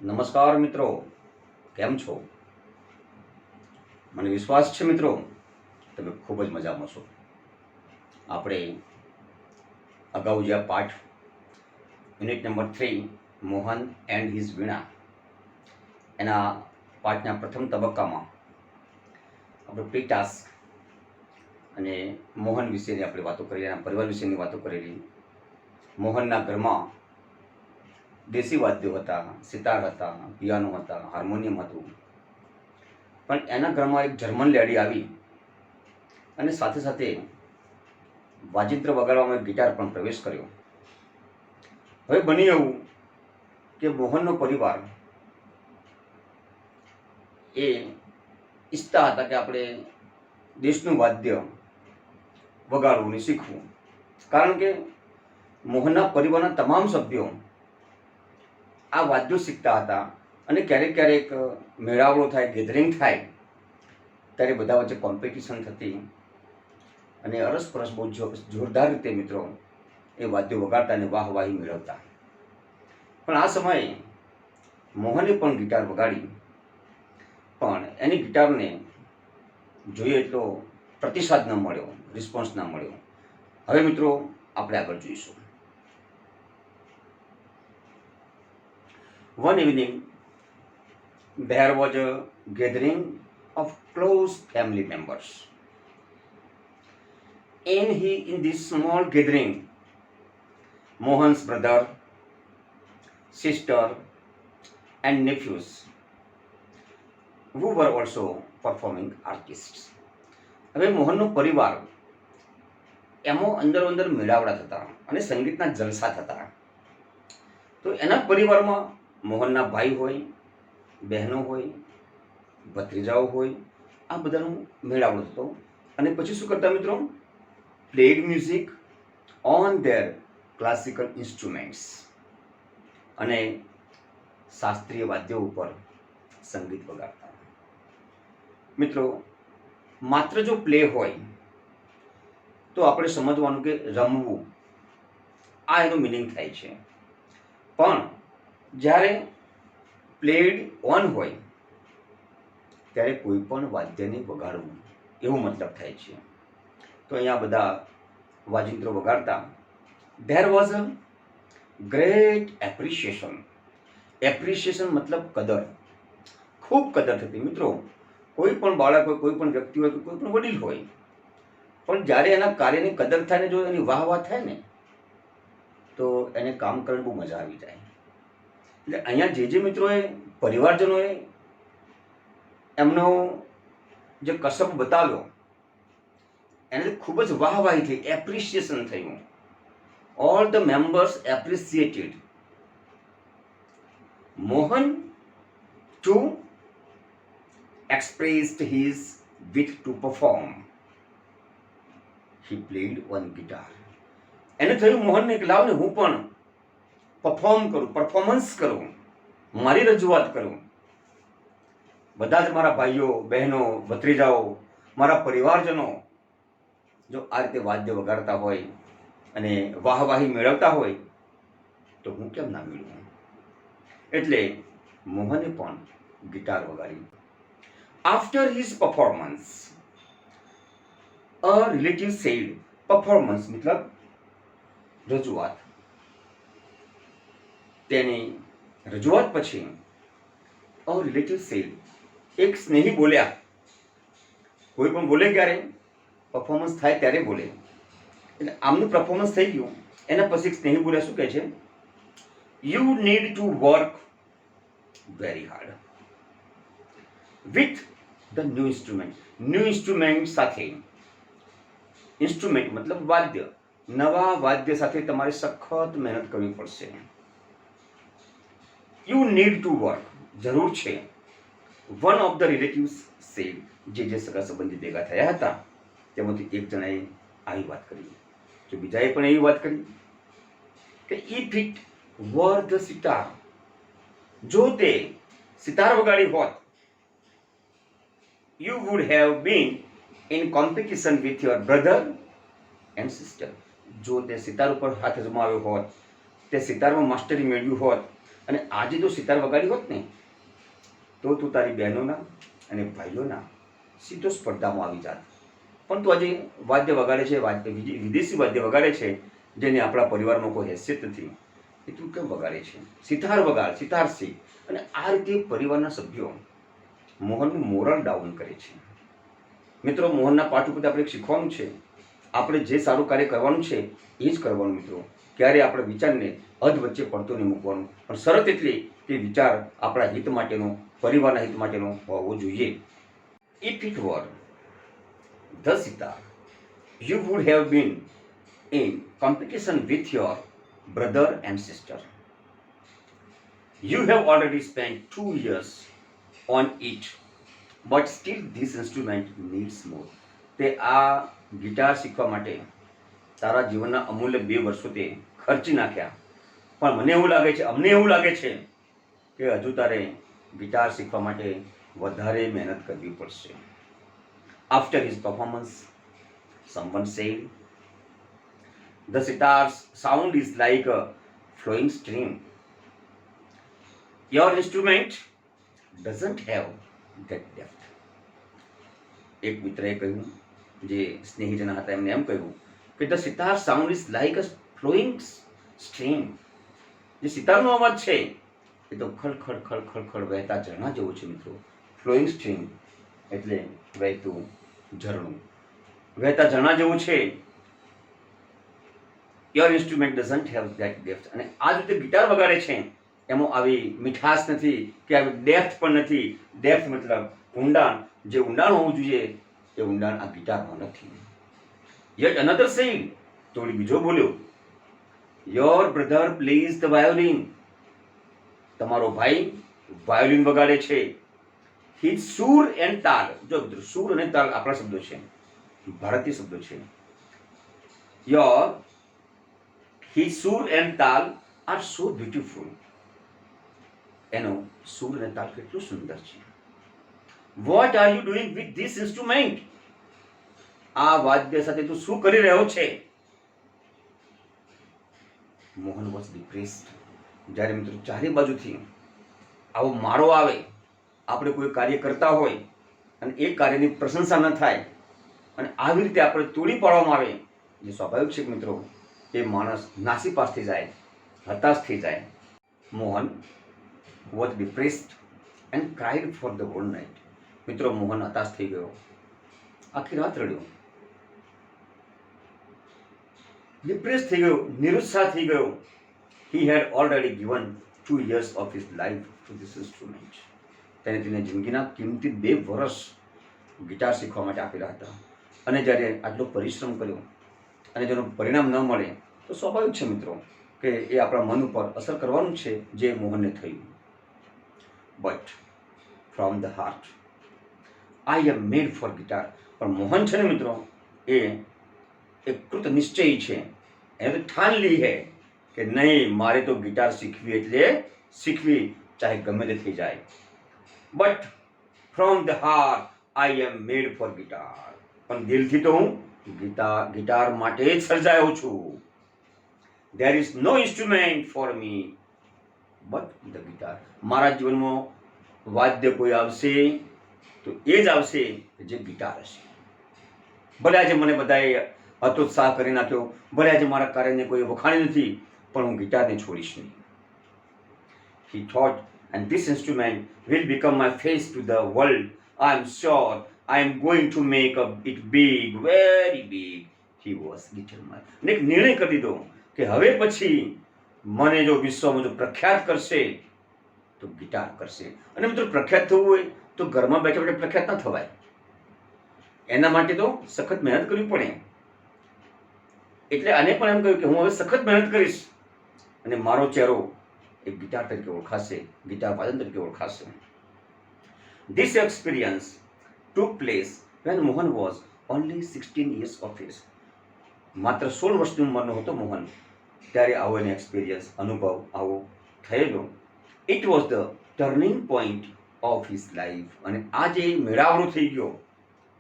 નમસ્કાર મિત્રો, કેમ છો? મને વિશ્વાસ છે મિત્રો તમે ખૂબ જ મજામાં છો. આપણે અગાઉ જે પાઠ unit number 3 Mohan and his Veena એના પાઠના પ્રથમ તબક્કામાં આપણે પ્રી ટાસ્ક અને મોહન વિશેની આપણે વાતો કરી, એના પરિવાર વિશેની વાતો કરેલી. મોહનના ઘરમાં દેશી વાદ્યો હતા, સિતાર હતા, પિયાનો હતા, હાર્મોનિયમ હતું. પણ એના ઘરમાં એક જર્મન લેડી આવી અને સાથે સાથે વાજિંત્ર વગાડવામાં એક ગિટાર પણ પ્રવેશ કર્યો. હવે બની એવું કે મોહનનો પરિવાર એ ઈચ્છતા હતા કે આપણે દેશનું વાદ્ય વગાડવું ને શીખવું, કારણ કે મોહનના પરિવારના તમામ સભ્યો આ વાદ્યો શીખતા હતા. અને ક્યારેક ક્યારેક મેળાવડો થાય, ગેધરિંગ થાય ત્યારે બધા વચ્ચે કોમ્પિટિશન થતી અને અરસપરસ બહુ જોરદાર રીતે મિત્રો એ વાદ્યો વગાડતા અને વાહવાહી મેળવતા. પણ આ સમયે મોહને પણ ગિટાર વગાડી, પણ એની ગિટારને જોઈએ એટલો પ્રતિસાદ ન મળ્યો, રિસ્પોન્સ ન મળ્યો. હવે મિત્રો આપણે આગળ જોઈશું. One evening, there was a gathering of close family members. In this small gathering, Mohan's brother, sister, and nephews, who were also performing artists. હવે મોહનનો પરિવાર એમાં અંદર મેળાવડા થતા અને સંગીતના જલસા થતા. તો એના પરિવારમાં મોહનના ભાઈ હોય, બહેનો હોય, ભત્રીજાઓ હોય, આ બધાનો મેળાવડો થતો. અને પછી શું કરતા મિત્રો? Played music on there classical instruments, અને શાસ્ત્રીય વાદ્યો ઉપર સંગીત વગાડતા. મિત્રો માત્ર જો પ્લે હોય તો આપણે સમજવાનું કે રમવું, આ એનો મિનિંગ થાય છે. પણ જ્યારે પ્લેડ ઓન હોય ત્યારે કોઈ પણ વાદ્યને વગાડવું એવું મતલબ થાય છે. તો અહીંયા બધા વાજિંત્રો વગાડતા. There was a great appreciation. Appreciation મતલબ કદર, ખૂબ કદર થતી. મિત્રો કોઈ પણ બાળક હોય, કોઈ પણ વ્યક્તિ હોય, કોઈ પણ વડીલ હોય, પણ જ્યારે એના કાર્યની કદર થાય ને જો એની વાહ થાય ને તો એને કામ કરવાની બહુ મજા આવી જાય. એટલે અહીંયા જે મિત્રોએ, પરિવારજનોએ એમનો જે કસબ બતાવ્યો એને ખૂબ જ વાહવાહી થઈ, એપ્રિશિએશન થયું. All the members appreciated Mohan to expressed his wish to perform. He played on guitar. એને થયું મોહનને કે લાવ ને હું પણ પરફોર્મ કરું, પરફોર્મન્સ કરું, મારી રજૂઆત કરું. બધા જ મારા ભાઈઓ, બહેનો, ભત્રીજાઓ, મારા પરિવારજનો જો આ રીતે વાદ્ય વગાડતા હોય અને વાહવાહી મેળવતા હોય તો હું કેમ ના મેળવું? એટલે મોહને પણ ગિટાર વગાડી. After his performance, a relative said, performance मतलब રજૂઆત. તેની રજૂઆત પછી a relative said, એક સ્નેહી બોલ્યા. કોઈ પણ બોલે ક્યારે? પરફોર્મન્સ થાય ત્યારે બોલે. એટલે આમનું પરફોર્મન્સ થઈ ગયું, એના પછી એક સ્નેહી બોલ્યા. શું કહે છે? You need to work very hard with the new instrument. New instrument સાથે, ઇન્સ્ટ્રુમેન્ટ મતલબ વાદ્ય, નવા વાદ્ય સાથે તમારે સખત મહેનત કરવી પડશે. યુ નીડ ટુ વર્ક, જરૂર છે. One of the relatives said, જે સગા સંબંધી ભેગા થયા હતા તેમાંથી એક જણાએ આવી વાત કરી. તો બીજાએ પણ એવી વાત કરી કે if it were the sitar, જો તે સિતાર વગાડી હોત, you would have been in competition with your brother and sister. જો તે સિતાર ઉપર હાથ અજમાવ્યો હોત, તે સિતારમાં માસ્ટરી મેળવ્યું હોત, અને આજે જો સિતાર વગાડી હોત ને તો તું તારી બહેનોના અને ભાઈઓના સીધો સ્પર્ધામાં આવી જાત. પણ તું આજે વાદ્ય વગાડે છે, વિદેશી વાદ્ય વગાડે છે, જેને આપણા પરિવારમાં કોઈ હેસિયત નથી, એ તું કેમ વગાડે છે? સિતાર વગાડ, સિતાર શીખ. અને આ રીતે પરિવારના સભ્યો મોહનનું મોરલ ડાઉન કરે છે. મિત્રો, મોહનના પાઠ ઉપરથી આપણે શીખવાનું છે, આપણે જે સારું કાર્ય કરવાનું છે એ જ કરવાનું. મિત્રો, ક્યારે આપણા વિચારને અધ વચ્ચે પડતો નહીં મૂકવાનું, પણ શરત એટલી કે વિચાર આપણા હિત માટેનો, પરિવારના હિત માટેનો હોવો જોઈએ. If it were the sitar, you would have been in competition with your brother and sister. You have already spent 2 years on it, but still this instrument needs more. તે આ ગિટાર શીખવા માટે તારા જીવનના અમૂલ્ય 2 વર્ષો તે ખર્ચી નાખ્યા, પણ મને એવું લાગે છે, અમને એવું લાગે છે કે હજુ તારે ગિટાર શીખવા માટે વધારે મહેનત કરવી પડશે. After his performance, someone said, the sitar's sound is like a flowing stream. Your instrument doesn't have that depth. એક મિત્રએ કહ્યું, જે સ્નેહીજન હતા, એમને એમ કહ્યું કે the sitar sound is like a flowing stream. જે સિતારનો અવાજ છે એ તો ખળખળ ખળખળ ખળ વહેતા ઝરણા જેવો છે. મિત્રો, ફ્લોઈંગ સ્ટ્રીમ એટલે વહેતું ઝરણું, વહેતા ઝરણા જેવું છે. Your instrument doesn't have that depth. અને આ રીતે ગિટાર વગાડે છે એમાં આવી મીઠાશ નથી, કે આવી ડેપ્થ પણ નથી. ડેપ્થ મતલબ ઊંડાણ. જે ઊંડાણ હોવું જોઈએ એ ઊંડાણ આ ગિટારમાં નથી. યટ અનધર સેઇડ, તો બીજો બોલ્યો, your brother plays the violin. તમારો ભાઈ વાયોલિન વગાડે છે. હિઝ સૂર એન્ડ તાલ. જો સૂર અને તાલ આપણા શબ્દો છે, ભારતીય શબ્દો છે. યોર હિઝ સૂર એન્ડ તાલ આર સો બ્યુટીફુલ. એનો સૂર અને તાલ કેટલું સુંદર છે. What are you doing with this instrument? આ વાદ્ય સાથે તું શું કરી રહ્યો છે? Mohan was depressed. જ્યારે મિત્રો ચારે બાજુથી આવો મારો આવે, આપણે કોઈ કાર્ય કરતા હોય અને એ કાર્યની પ્રશંસા ન થાય અને આવી રીતે આપણે તોડી પાડવામાં આવે, જે સ્વાભાવિક છે મિત્રો, એ માણસ નાસીપાસ થઈ જાય, હતાશ થઈ જાય. Mohan was depressed and cried for the whole night. મિત્રો, મોહન હતાશ થઈ ગયો, આખી રાત રડ્યો, ડિપ્રેસ થઈ ગયો, નિરુત્સાહ થઈ ગયો. He had already given 2 years of his life to this instrument. તેને જિંદગીના કિંમતી 2 વર્ષ ગિટાર શીખવા માટે આપેલા હતા. અને જ્યારે આટલો પરિશ્રમ કર્યો અને જેનું પરિણામ ન મળે તો સ્વાભાવિક છે મિત્રો કે એ આપણા મન ઉપર અસર કરવાનું છે, જે મોહનને થયું. But from the heart I am made for guitar. પણ મોહન છે ને મિત્રો, એ એક કૃત નિશ્ચયી છે. એને તો ઠાન લી હે કે નહીં, મારે તો ગિટાર શીખવી એટલે શીખવી, ચાહે ગમે તે થઈ જાય. But from the heart I am made for guitar. પણ દિલથી તો હું ગિટાર માટે જ સર્જાયો છું. There is no instrument for me but the guitar. મારા જીવનમાં વાદ્ય કોઈ આવશે તો એ જ આવશે જે ગિટાર હશે. ભલે આજે મને બધાએ હતોત્સાહ કરી નાખ્યો, ભલે આજે મારા કાર્યને કોઈ વખાણી નથી, પણ હું ગિટારને છોડીશ નહીં. He thought, and this instrument will become my face to the world. I am sure I am going to make it big, very big. He was determined. ને એક નિર્ણય કરી દીધો કે હવે પછી મને જો વિશ્વમાં જો પ્રખ્યાત કરશે તો ગિટાર કરશે. અને મિત્રો, પ્રખ્યાત થવું હોય તો ઘરમાં બેઠા બેઠા પ્રખ્યાત ન થવાય. એના માટે તો સખત મહેનત કરવી પડે. એટલે આને પણ એમ કહ્યું કે હું હવે સખત મહેનત કરીશ અને મારો ચહેરો એક ગિટાર તરીકે ઓળખાશે, ગિટાર વાદન તરીકે ઓળખાશે. This experience took place when Mohan was only 16 years of age. માત્ર 16 વર્ષની ઉંમરનો હતો મોહન, ત્યારે આવો એનો એક્સપિરિયન્સ, અનુભવ આવો થયેલો. It was the turning point of his life. અને આ જે મેળાવડો થઈ ગયો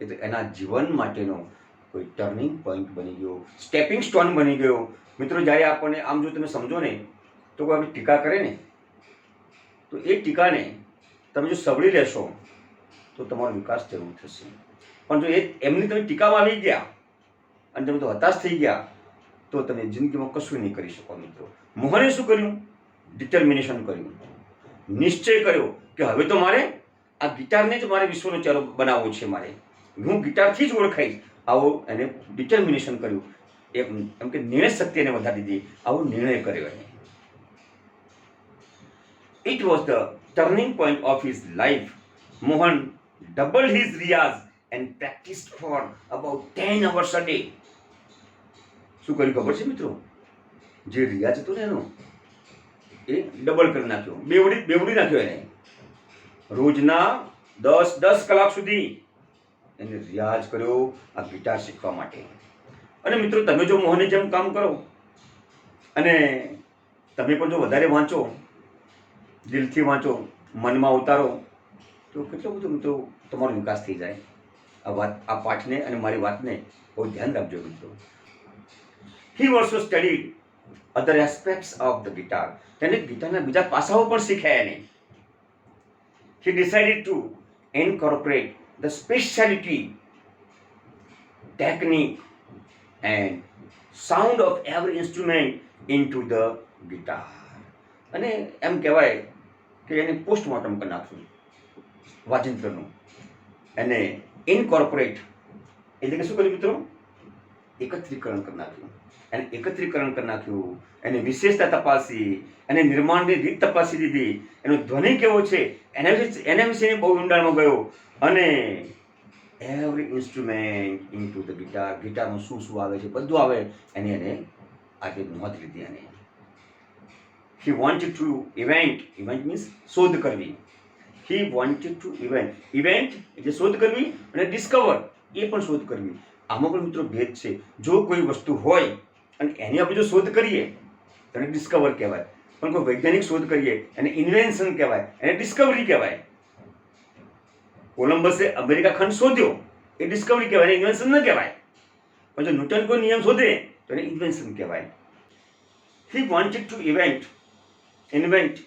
એ તો એના જીવન માટેનો કોઈ ટર્નિંગ પોઈન્ટ બની ગયો, સ્ટેપિંગ સ્ટોન બની ગયો. મિત્રો, જ્યારે આપણને આમ જો તમે સમજો ને તો કોઈ આપણે ટીકા કરે ને તો એ ટીકાને તમે જો સવડી લેશો તો તમારો વિકાસ જરૂર થશે. પણ જો એમની તમે ટીકામાં આવી ગયા અને તમે તો હતાશ થઈ ગયા તો તમે જિંદગીમાં કશું નહીં કરી શકો મિત્રો. મોહને શું કર્યું? ડિટર્મિનેશન કર્યું, નિશ્ચય કર્યો કે હવે તો મારે આ ગિટારને જ મારે વિશ્વનો ચહેરો બનાવવો છે, મારે હું ગિટારથી જ ઓળખાઈશ. આવો એને ડિટર્મિનેશન કર્યું, એમ કે નિર્ણય શક્તિ એને વધારી દીધી. આવો નિર્ણય કર્યો એને. It was the turning point of his life. Mohan doubled his riyaz and practiced for about 10 hours a day. શું કર્યું ખબર છે મિત્રો? જે રિયાઝ હતો ને એનો એ ડબલ કરી નાખ્યો, બેવડી નાખ્યો એને. રોજના 10 કલાક સુધી એને રિયાઝ કર્યો આ ગિટાર શીખવા માટે. અને મિત્રો તમે જો મોહનની જેમ કામ કરો અને તમે પણ જો વધારે વાંચો, દિલથી વાંચો, મનમાં ઉતારો તો કેટલો બધો મિત્રો તમારો વિકાસ થઈ જાય. આ પાઠને અને મારી વાતને બહુ ધ્યાન રાખજો મિત્રો. He also studied other aspects of the guitar. તેને ગિટારના બીજા પાસાઓ પણ શીખ્યા એને. He decided to incorporate the speciality, technique and sound of every instrument into the guitar. અને એમ કહેવાય કે એને પોસ્ટમોર્ટમ કરી નાખ્યું વાજિંત્રનું. એને ઇનકોર્પોરેટ એટલે કે શું કર્યું મિત્રો? એકત્રીકરણ કરી નાખ્યું. એને એકત્રીકરણ કરી નાખ્યું, એને વિશેષતા તપાસી, એને નિર્માણની રીત તપાસી દીધી, એનો ધ્વનિ કેવો છે એના વિશે બહુ ઊંડાણમાં ગયો. અને every instrument into the guitar, ગિટારમાં શું શું આવે છે બધું આવે એને આજે નોંધ લીધી. એને he wanted to event means શોધ કરવી. he wanted to event એટલે શોધ કરવી, અને discover એ પણ શોધ કરવી. આમાં પણ મિત્રો ભેદ છે. જો કોઈ વસ્તુ હોય અને એની આપણે જો શોધ કરીએ તેને ડિસ્કવર કહેવાય, પણ કોઈ વૈજ્ઞાનિક શોધ કરીએ એને ઇન્વેન્શન કહેવાય, એને ડિસ્કવરી કહેવાય. કોલંબસે અમેરિકા ખંડ શોધ્યો એ ડિસ્કવરી કહેવાય, એને ઇન્વેન્શન ન કહેવાય. પણ જો ન્યૂટન કોઈ નિયમ શોધે તો એને ઇન્વેન્શન કહેવાય. he wanted to invent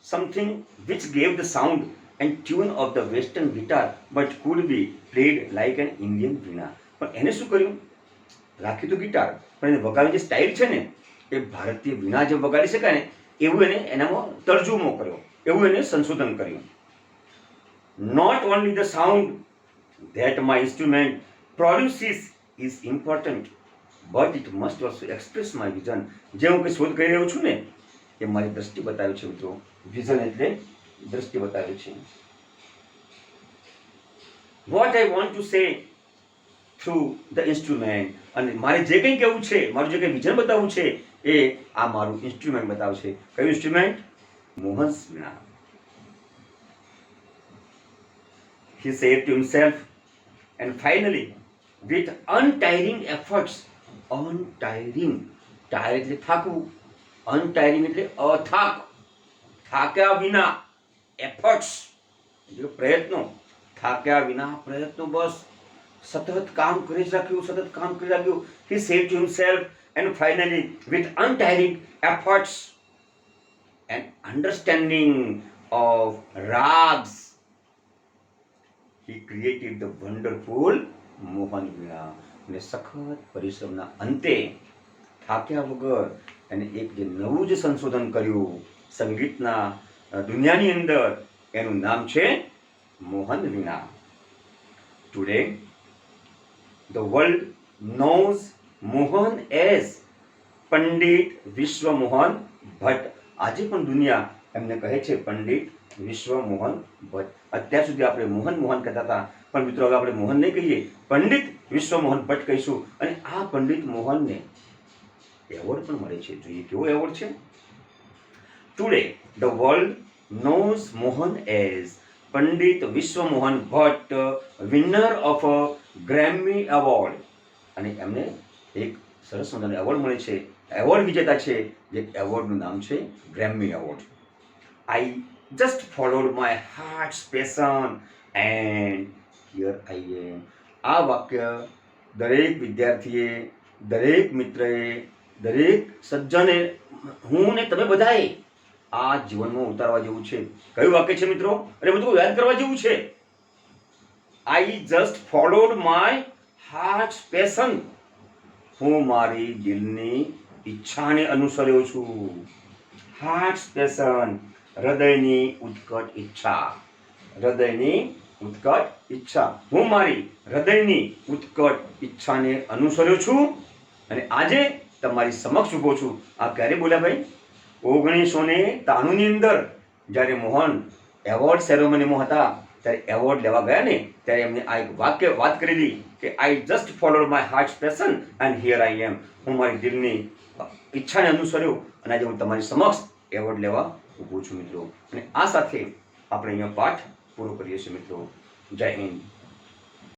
something which gave the sound and tune of the western guitar but could be played like an Indian veena. પણ એને શું કર્યું? રાખી તો ગિટાર, પણ એને વગાડવાની જે સ્ટાઇલ છે ને એ ભારતીય વીણા જે વગાડી શકાય ને એવું એને એનામાં તર્જુમો કર્યો, એવું એને સંશોધન કર્યું. Not only the sound that my instrument produces is important, but it must also express my vision. જે હું કંઈ શોધ કરી રહ્યો છું ને એ મારી દ્રષ્ટિ બતાવે છે મિત્રો. વિઝન એટલે દ્રષ્ટિ બતાવે છે. What I want to say through the instrument, અને મારે જે કંઈ કહેવું છે, મારું જે કંઈ વિઝન બતાવવું છે એ આ મારું ઇન્સ્ટ્રુમેન્ટ બતાવશે. કયું instrument? Mohan's Veena. He said to himself, and finally, with untiring efforts, tire એટલે થાકવું, untiring એટલે અથાક, થાક્યા વિના, efforts એટલે પ્રયત્નો, થાક્યા વિના પ્રયત્નો, બસ સતત કામ કરી જ રાખ્યું. He said to himself, and finally, with untiring efforts and understanding of rags, he created the wonderful Mohan વીણા. અને સખત પરિશ્રમના અંતે થાક્યા વગર એને એક જે નવું જે સંશોધન કર્યું સંગીતના દુનિયાની અંદર, એનું નામ છે Mohan Veena. Today the world knows Mohan as Pandit Vishwa Mohan Bhatt. આજે પણ દુનિયા એમને કહે છે પંડિત વિશ્વ મોહન ભટ્ટ. અત્યાર સુધી આપણે મોહન કહેતા હતા, પણ મિત્રો હવે આપણે મોહન નહીં કહીએ, પંડિત વિશ્વ મોહન ભટ્ટ કહીશું. અને આ પંડિત મોહનને એવોર્ડ પણ મળે છે. જોઈએ કેવો એવોર્ડ છે. Today the world knows Mohan as Pandit Vishwa Mohan Bhatt, winner of Grammy award. અને એમને એક સરસ મજાનો એવોર્ડ મળે છે, એવોર્ડ વિજેતા છે, જે એવોર્ડનું નામ છે Grammy award. I just followed my heart's passion and here I am. આ વાક્ય દરેક વિદ્યાર્થીએ, દરેક મિત્રએ, દરેક સજ્જને, હું ને તમે બધાએ આ જીવનમાં ઉતારવા જેવું છે. કયું વાક્ય છે મિત્રો? અને મિત્રો યાદ કરવા જેવું છે. આઈ just followed my heart passion. હું મારી દિલની ઈચ્છાને અનુસર્યો છું. હાર્ટ પેશન, હૃદયની ઉત્કટ ઈચ્છા. હૃદયની ઉત્કટ ઈચ્છા. હું મારી હૃદયની ઉત્કટ ઈચ્છાને અનુસર્યો છું અને આજે તમારી સમક્ષ ઊભો છું. આ ક્યારે બોલ્યા ભાઈ? 1993 ની અંદર જ્યારે મોહન એવોર્ડ સેરેમનીમાં હતા ત્યારે એવોર્ડ લેવા ગયા ને ત્યારે એમને આ એક વાત કરેલી કે I just followed my heart passion and here I am. હું મારી દિલની ઈચ્છાને અનુસર્યો અને આજે હું તમારી સમક્ષ એવોર્ડ લેવા ઊભો છું મિત્રો. અને આ સાથે આપણે અહીંયા પાઠ પૂરો કરીએ છીએ મિત્રો. જય હિન્દ.